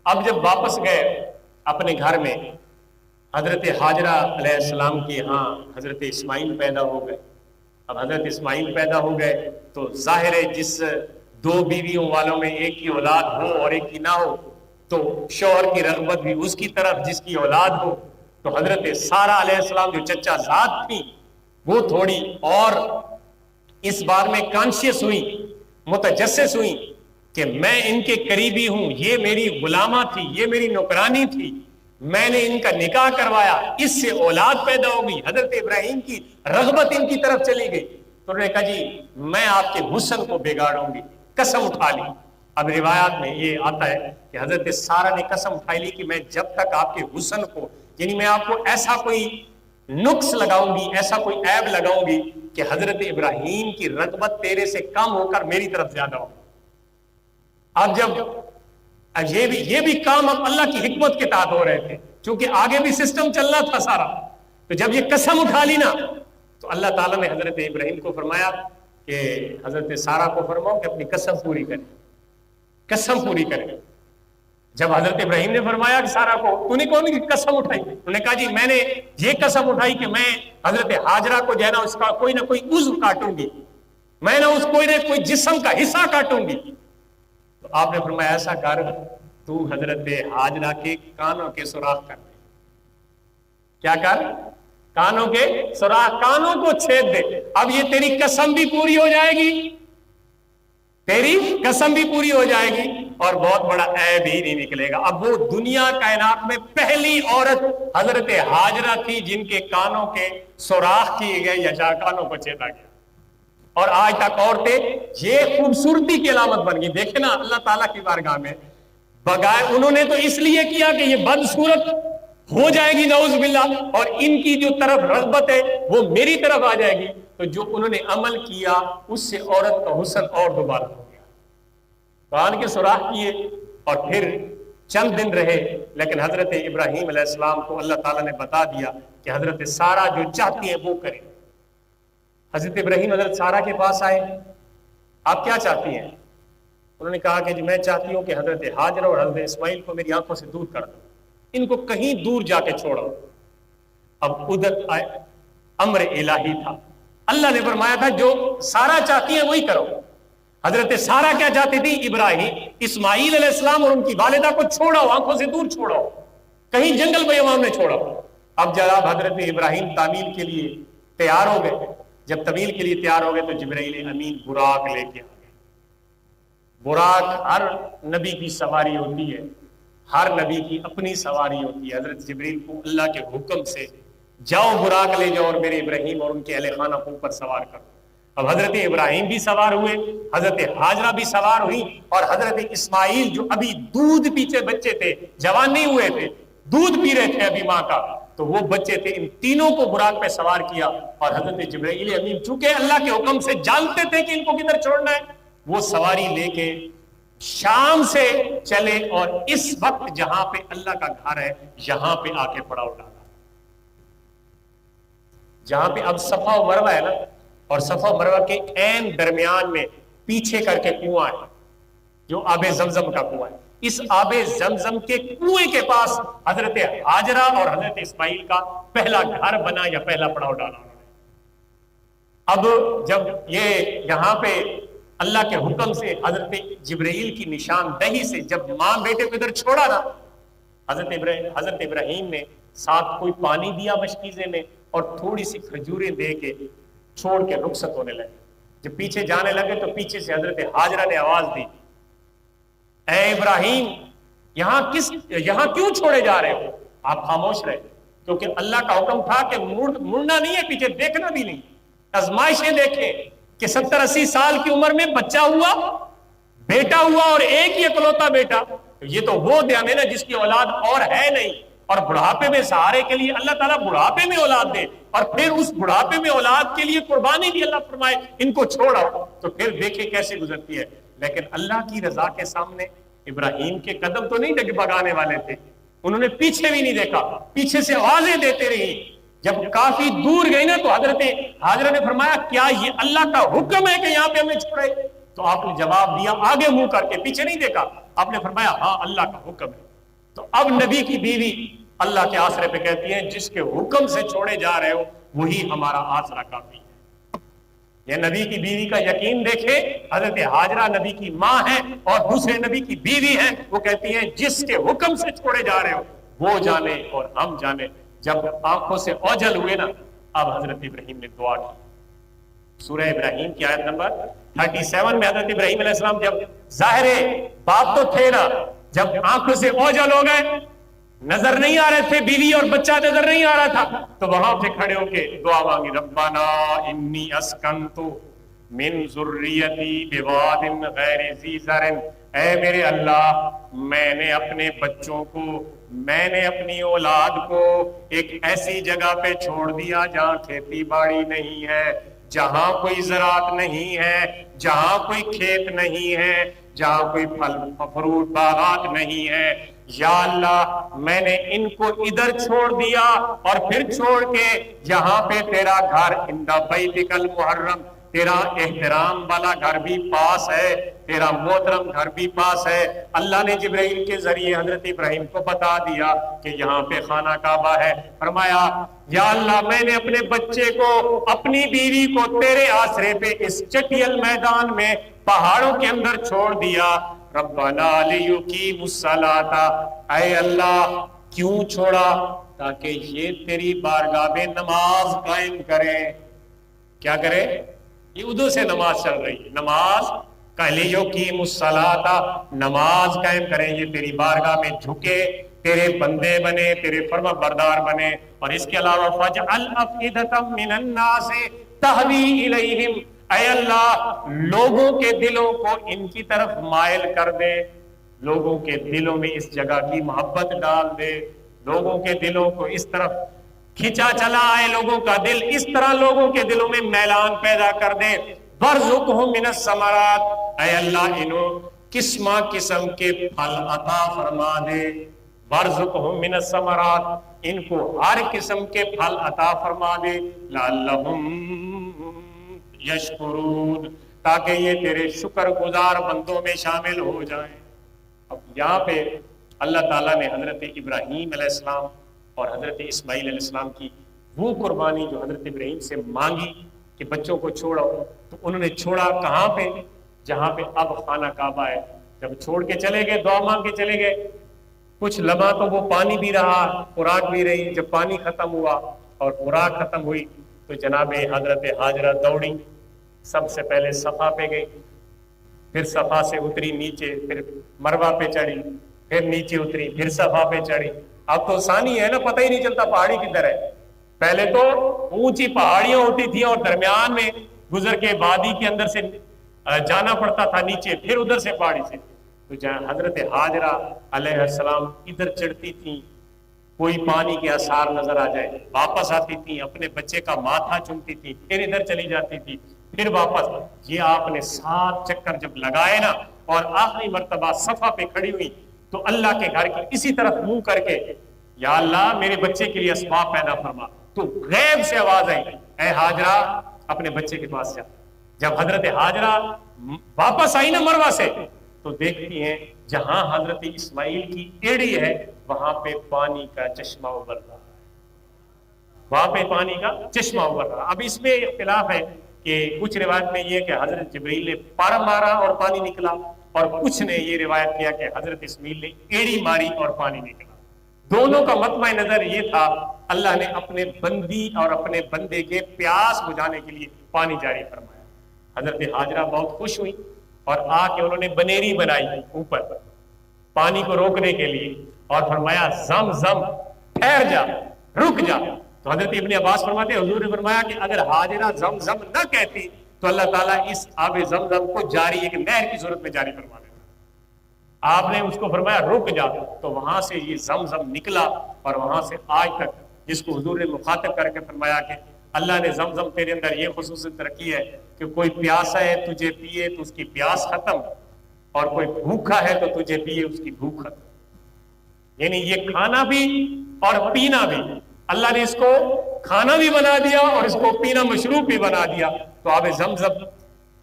اب جب واپس گئے اپنے گھر میں، حضرت حاجرہ علیہ السلام کے ہاں حضرت اسماعیل پیدا ہو گئے۔ اب حضرت اسماعیل پیدا ہو گئے تو ظاہر ہے جس دو بیویوں والوں میں ایک کی اولاد ہو اور ایک کی نہ ہو تو شوہر کی رغبت بھی اس کی طرف جس کی اولاد ہو۔ تو حضرت سارہ علیہ السلام جو چچا زاد تھی وہ تھوڑی اور اس بار میں کانشیس ہوئی، متجسس ہوئی کہ میں ان کے قریبی ہوں، یہ میری غلامہ تھی، یہ میری نوکرانی تھی، میں نے ان کا نکاح کروایا، اس سے اولاد پیدا ہو گئی۔ حضرت ابراہیم کی رغبت ان کی طرف چلی گئی تو انہوں نے کہا جی میں آپ کے حسن کو بگاڑوں گی، قسم اٹھا لی۔ اب روایات میں یہ آتا ہے کہ حضرت سارہ نے قسم اٹھائی لی کہ میں جب تک آپ کے حسن کو، یعنی میں آپ کو ایسا کوئی نقص لگاؤں گی، ایسا کوئی عیب لگاؤں گی کہ حضرت ابراہیم کی رغبت تیرے سے کم ہو کر میری طرف زیادہ ہو۔ اب جب یہ بھی کام اب اللہ کی حکمت کے تحت ہو رہے تھے، چونکہ آگے بھی سسٹم چلنا تھا سارا، تو جب یہ قسم اٹھا لی نا تو اللہ تعالیٰ نے حضرت ابراہیم کو فرمایا کہ حضرت سارہ کو فرماؤ کہ اپنی قسم پوری کرے، قسم پوری کرے۔ جب حضرت ابراہیم نے فرمایا کہ سارہ کو تو نے کون کی قسم اٹھائی؟ انہوں نے کہا جی میں نے یہ قسم اٹھائی کہ میں حضرت حاجرہ کو جو ہے نا اس کا کوئی نہ کوئی عضو کاٹوں گی، میں نہ اس کوئی نہ کوئی جسم کا حصہ کاٹوں گی۔ تو آپ نے فرمایا ایسا کر تو حضرت حاجرہ کے کانوں کے سوراخ کر دے۔ کیا کر؟ کانوں کے سوراخ، کانوں کو چھید دے۔ اب یہ تیری قسم بھی پوری ہو جائے گی، تیری قسم بھی پوری ہو جائے گی اور بہت بڑا عیب ہی نہیں نکلے گا۔ اب وہ دنیا کائنات میں پہلی عورت حضرت حاجرہ تھی جن کے کانوں کے سوراخ کیے گئے یا کانوں کو چھیدا گیا، اور آج تک عورتیں یہ خوبصورتی کی علامت بن گئی۔ دیکھیں نا اللہ تعالیٰ کی بارگاہ میں بغیر انہوں نے تو اس لیے کیا کہ یہ بدصورت ہو جائے گی نعوذ باللہ، اور ان کی جو طرف رغبت ہے وہ میری طرف آ جائے گی، تو جو انہوں نے عمل کیا اس سے عورت کا حسن اور دوبارہ ہو گیا۔ کان کے سوراخ کیے اور پھر چند دن رہے، لیکن حضرت ابراہیم علیہ السلام کو اللہ تعالیٰ نے بتا دیا کہ حضرت سارہ جو چاہتی ہے وہ کرے۔ حضرت ابراہیم حضرت سارہ کے پاس آئے، آپ کیا چاہتی ہیں؟ انہوں نے کہا کہ جی میں چاہتی ہوں کہ حضرت حاجرہ اور حضرت اسماعیل کو میری آنکھوں سے دور کر دو، ان کو کہیں دور جا کے چھوڑو۔ اب ادھر امر الہی تھا، اللہ نے فرمایا تھا جو سارہ چاہتی ہیں وہی کرو۔ حضرت سارہ کیا چاہتی تھی؟ ابراہیم اسماعیل علیہ السلام اور ان کی والدہ کو چھوڑو، آنکھوں سے دور چھوڑو، کہیں جنگل بیابان میں چھوڑو۔ اب جناب حضرت ابراہیم تعمیل کے لیے تیار ہو گئے، جب تعمیل کے لیے تیار ہو گئے تو جبرائیل امین براق لے کے آ گئے۔ براق ہر نبی کی سواری ہوتی ہے، ہر نبی کی اپنی سواری ہوتی ہے۔ حضرت جبریل کو اللہ کے حکم سے جاؤ براق لے جاؤ اور میرے ابراہیم اور ان کے اہل خانہ کو اوپر سوار کرو۔ اب حضرت ابراہیم بھی سوار ہوئے، حضرت حاجرہ بھی سوار ہوئی، اور حضرت اسماعیل جو ابھی دودھ پیچھے بچے تھے، جوان نہیں ہوئے تھے، دودھ پی رہے تھے ابھی ماں کا، تو وہ بچے تھے، ان تینوں کو براق پہ سوار کیا۔ اور حضرت جبرائیل امین چونکہ اللہ کے حکم سے جانتے تھے کہ ان کو کدھر چھوڑنا ہے، وہ سواری لے کے شام سے چلے اور اس وقت جہاں پہ اللہ کا گھر ہے یہاں پہ آ کے پڑاؤ ڈالا، جہاں پہ اب صفا و مروہ ہے نا، اور صفا و مروہ کے عین درمیان میں پیچھے کر کے کنواں ہے جو آب زمزم کا کنواں ہے۔ اس آب زمزم کے کنویں کے پاس حضرت حاجرہ اور حضرت اسماعیل کا پہلا گھر بنا یا پہلا پڑاؤ ڈالا۔ اب جب یہ یہاں پہ اللہ کے حکم سے حضرت جبرائیل کی نشاندہی سے جب ماں بیٹے کو ادھر چھوڑا نا، حضرت ابراہیم نے ساتھ کوئی پانی دیا مشکیزے میں اور تھوڑی سی کھجوریں دے کے چھوڑ کے رخصت ہونے لگے۔ جب پیچھے جانے لگے تو پیچھے سے حضرت حاجرہ نے آواز دی، اے ابراہیم یہاں کیوں چھوڑے جا رہے ہو؟ آپ خاموش رہے، کیونکہ اللہ کا حکم تھا کہ مڑنا نہیں ہے، پیچھے دیکھنا بھی نہیں۔ آزمائشیں دیکھیں کہ 70-80 سال کی عمر میں بچہ ہوا، بیٹا ہوا، اور ایک ہی اکلوتا بیٹا، یہ تو وہ دن ہے نا جس کی اولاد اور ہے نہیں، اور بڑھاپے میں سہارے کے لیے اللہ تعالیٰ بڑھاپے میں اولاد دے، اور پھر اس بڑھاپے میں اولاد کے لیے قربانی بھی اللہ فرمائے ان کو چھوڑو، تو پھر دیکھیں کیسے گزرتی ہے۔ لیکن اللہ کی رضا کے سامنے ابراہیم کے قدم تو نہیں ڈگمگانے والے تھے، انہوں نے پیچھے بھی نہیں دیکھا، پیچھے سے آوازیں دیتے رہی۔ جب کافی دور گئی نا تو حضرت حاجرہ نے فرمایا کیا یہ اللہ کا حکم ہے کہ یہاں پہ ہمیں چھوڑے؟ تو آپ نے جواب دیا آگے منہ کر کے، پیچھے نہیں دیکھا، آپ نے فرمایا ہاں اللہ کا حکم ہے۔ تو اب نبی کی بیوی اللہ کے آسرے پہ کہتی ہیں جس کے حکم سے چھوڑے جا رہے ہو وہی ہمارا آسرا کافی ہے۔ یہ نبی کی بیوی کا یقین دیکھے، حضرت ہاجرہ نبی کی ماں ہے اور دوسرے نبی کی بیوی ہے، وہ کہتی ہیں جس کے حکم سے چھوڑے جا رہے ہو وہ جانے اور ہم جانے۔ جب آنکھوں سے اوجھل ہوئے نا، اب حضرت ابراہیم نے دعا کی۔ سورہ ابراہیم کی آیت نمبر 37 میں حضرت ابراہیم علیہ السلام جب ظاہر باپ تو تھے نا، جب آنکھوں سے اوجھل ہو گئے، نظر نہیں آ رہے تھے، بیوی اور بچہ نظر نہیں آ رہا تھا، تو وہاں سے کھڑے ہو کے دعا مانگی، ربنا انی اسکنت من ذریتی بواد غیر ذی زرع، اے میرے اللہ میں نے اپنے بچوں کو، میں نے اپنی اولاد کو ایک ایسی جگہ پہ چھوڑ دیا جہاں کھیتی باڑی نہیں ہے، جہاں کوئی زراعت نہیں ہے، جہاں کوئی کھیت نہیں ہے، جہاں کوئی پھل فروٹ باغات نہیں ہے۔ یا اللہ میں نے ان کو ادھر چھوڑ دیا اور پھر چھوڑ کے یہاں پہ تیرا گھر عند بیتک المحرم، تیرا احترام والا گھر بھی پاس ہے، تیرا محترم گھر بھی پاس ہے۔ اللہ نے جبرائیل کے ذریعے حضرت ابراہیم کو بتا دیا کہ یہاں پہ خانہ کعبہ ہے۔ فرمایا یا اللہ میں نے اپنے بچے کو، اپنی بیوی کو تیرے آسرے پہ اس چٹیل میدان میں پہاڑوں کے اندر چھوڑ دیا۔ ربنا لیقیموا الصلاۃ، اے اللہ کیوں چھوڑا؟ تاکہ یہ تیری بارگاہ میں نماز قائم کریں۔ کیا کرے؟ یہ اردو سے نماز چل رہی ہے، نماز کا لیقیموا الصلاۃ، نماز قائم کریں، یہ تیری بارگاہ میں جھکے، تیرے بندے بنے، تیرے فرما بردار بنے۔ اور اس کے علاوہ فاجعل افئدۃ من الناس تہوی الیہم، اے اللہ لوگوں کے دلوں کو ان کی طرف مائل کر دے، لوگوں کے دلوں میں اس جگہ کی محبت ڈال دے، لوگوں کے دلوں کو اس طرف کھینچا چلا آئے، لوگوں کا دل اس طرح لوگوں کے دلوں میں میلان پیدا کر دے۔ وارزقہم من الثمرات، اے اللہ انہوں قسمہ قسم کے پھل عطا فرما دے۔ وارزقہم من الثمرات، ان کو ہر قسم کے پھل عطا فرما دے۔ لعلہم یشکرون، تاکہ یہ تیرے شکر گزار بندوں میں شامل ہو جائیں۔ اب یہاں پہ اللہ تعالیٰ نے حضرت ابراہیم علیہ السلام اور حضرت اسماعیل علیہ السلام کی وہ قربانی جو حضرت ابراہیم سے مانگی کہ بچوں کو چھوڑو، تو انہوں نے چھوڑا کہاں پہ؟ جہاں پہ اب خانہ کعبہ ہے۔ جب چھوڑ کے چلے گئے، دعا مانگ کے چلے گئے، کچھ لمحہ تو وہ پانی بھی رہا، خوراک بھی رہی۔ جب پانی ختم ہوا اور خوراک ختم ہوئی تو جناب حضرت ہاجرہ دوڑی، سب سے پہلے صفا پہ گئی، پھر صفا سے اتری نیچے، پھر مروہ پہ چڑھی، پھر نیچے اتری، پھر صفا پہ چڑھی۔ اب تو آسانی ہے نا، پتہ ہی نہیں چلتا پہاڑی کدھر ہے۔ پہلے تو اونچی پہاڑیاں ہوتی تھیں اور درمیان میں گزر کے وادی کے اندر سے جانا پڑتا تھا نیچے، پھر ادھر سے پہاڑی سے۔ تو جہاں حضرت ہاجرہ علیہ السلام ادھر چڑھتی تھیں، کوئی پانی کے آثار نظر آ جائے واپس آتی تھیں، اپنے بچے کا ماتھا چومتی تھیں، پھر ادھر چلی جاتی تھی، پھر واپس۔ یہ آپ نے 7 چکر جب لگائے نا اور آخری مرتبہ صفا پہ کھڑی ہوئی تو اللہ کے گھر کی اسی طرف منہ کر کے یا اللہ میرے بچے کے لیے اسباب پیدا فرما، تو غیب سے آواز آئی اے ہاجرہ اپنے بچے کے پاس جا۔ جب حضرت ہاجرہ واپس آئی نا مروہ سے تو دیکھتی ہیں جہاں حضرت اسماعیل کی ایڑی ہے وہاں پہ پانی کا چشمہ ابھر رہا ہے، وہاں پہ پانی کا چشمہ ابھر رہا۔ اب اس میں اختلاف ہے کہ کچھ روایت میں یہ کہ حضرت جبرائیل نے پر مارا اور پانی نکلا، اور کچھ نے یہ روایت کیا کہ حضرت اسماعیل نے ایڑی ماری اور پانی نکلا۔ دونوں کا مطمع نظر یہ تھا اللہ نے اپنے بندی اور اپنے بندے کے پیاس بجھانے کے لیے پانی جاری فرمایا۔ حضرت ہاجرہ بہت خوش ہوئی اور آ کے انہوں نے بنیری بنائی اوپر پانی کو روکنے کے لیے، اور فرمایا زم زم ٹھہر جا، رک جا۔ تو حضرت ابن عباس فرماتے ہیں حضور نے فرمایا کہ اگر ہاجرہ زم زم نہ کہتی تو اللہ تعالیٰ اس آب زمزم کو جاری ایک نہر کی صورت میں جاری فرما دیتا۔ آپ نے اس کو فرمایا رک جا، تو وہاں سے یہ زمزم نکلا، اور وہاں سے آج تک جس کو حضور نے مخاطب کر کے فرمایا کہ اللہ نے زمزم تیرے اندر یہ خصوصیت رکھی ہے کہ کوئی پیاسا ہے تجھے پیے تو اس کی پیاس ختم، اور کوئی بھوکا ہے تو تجھے پیے اس کی بھوک ختم۔ یعنی یہ کھانا بھی اور پینا بھی، اللہ نے اس کو کھانا بھی بنا دیا اور اس کو پینا مشروب بھی بنا دیا۔ تو آب زمزم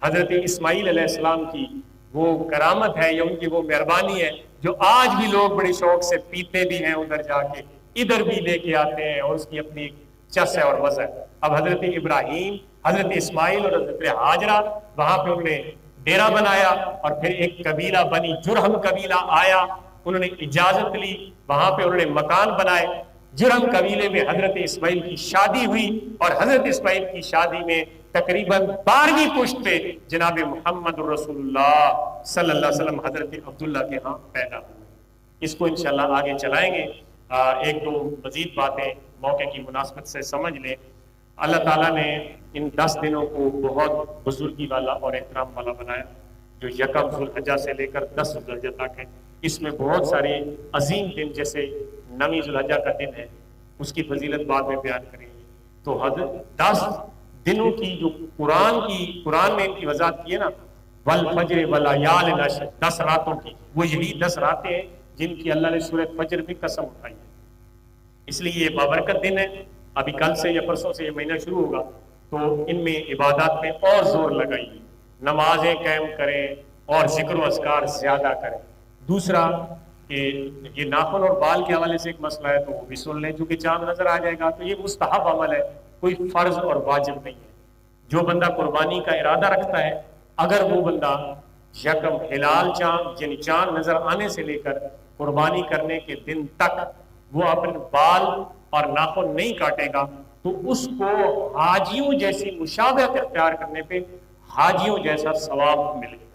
حضرت اسماعیل علیہ السلام کی وہ کرامت ہے یا ان کی وہ مہربانی ہے جو آج بھی لوگ بڑے شوق سے پیتے بھی ہیں ادھر جا کے، ادھر بھی لے کے آتے ہیں، اور اس کی اپنی چس ہے اور وزن ہے۔ اب حضرت ابراہیم، حضرت اسماعیل اور حضرت ہاجرہ وہاں پہ انہوں نے ڈیرا بنایا، اور پھر ایک قبیلہ بنی جرہم قبیلہ آیا، انہوں نے اجازت لی، وہاں پہ انہوں نے مکان بنائے۔ جرہم قبیلے میں حضرت اسماعیل کی شادی ہوئی، اور حضرت اسماعیل کی شادی میں تقریباً 12ویں پشت پہ جناب محمد رسول اللہ صلی اللہ علیہ وسلم حضرت عبداللہ کے ہاں پیدا ہوئے۔ اس کو انشاءاللہ آگے چلائیں گے۔ ایک دو مزید باتیں موقع کی مناسبت سے سمجھ لیں۔ اللہ تعالیٰ نے ان 10 دنوں کو بہت بزرگی والا اور احترام والا بنایا، جو یکم ذوالحجہ سے لے کر 10 ذوالحجہ تک ہے۔ اس میں بہت سارے عظیم دن، جیسے 9 ذوالحجہ کا دن ہے، اس کی فضیلت بعد میں بیان کریں گے۔ تو 10 دنوں کی جو قرآن نے ان کی وضاحت کی ہے نا، والفجر ولیال عشر، 10 راتوں کی، وہ یہی 10 راتیں ہیں جن کی اللہ نے سورہ فجر میں قسم اٹھائی ہے۔ اس لیے یہ بابرکت دن ہے۔ ابھی کل سے یا پرسوں سے یہ مہینہ شروع ہوگا، تو ان میں عبادات میں اور زور لگائیے، نمازیں قائم کریں اور ذکر و اذکار زیادہ کریں۔ دوسرا کہ یہ ناخن اور بال کے حوالے سے ایک مسئلہ ہے، تو وہ بھی سن لیں، چونکہ چاند نظر آ جائے گا تو یہ مستحب عمل ہے، کوئی فرض اور واجب نہیں ہے۔ جو بندہ قربانی کا ارادہ رکھتا ہے، اگر وہ بندہ یکم ہلال چاند یعنی چاند نظر آنے سے لے کر قربانی کرنے کے دن تک وہ اپنے بال اور ناخن نہیں کاٹے گا، تو اس کو حاجیوں جیسی مشابہت اختیار کرنے پہ حاجیوں جیسا ثواب ملے گا۔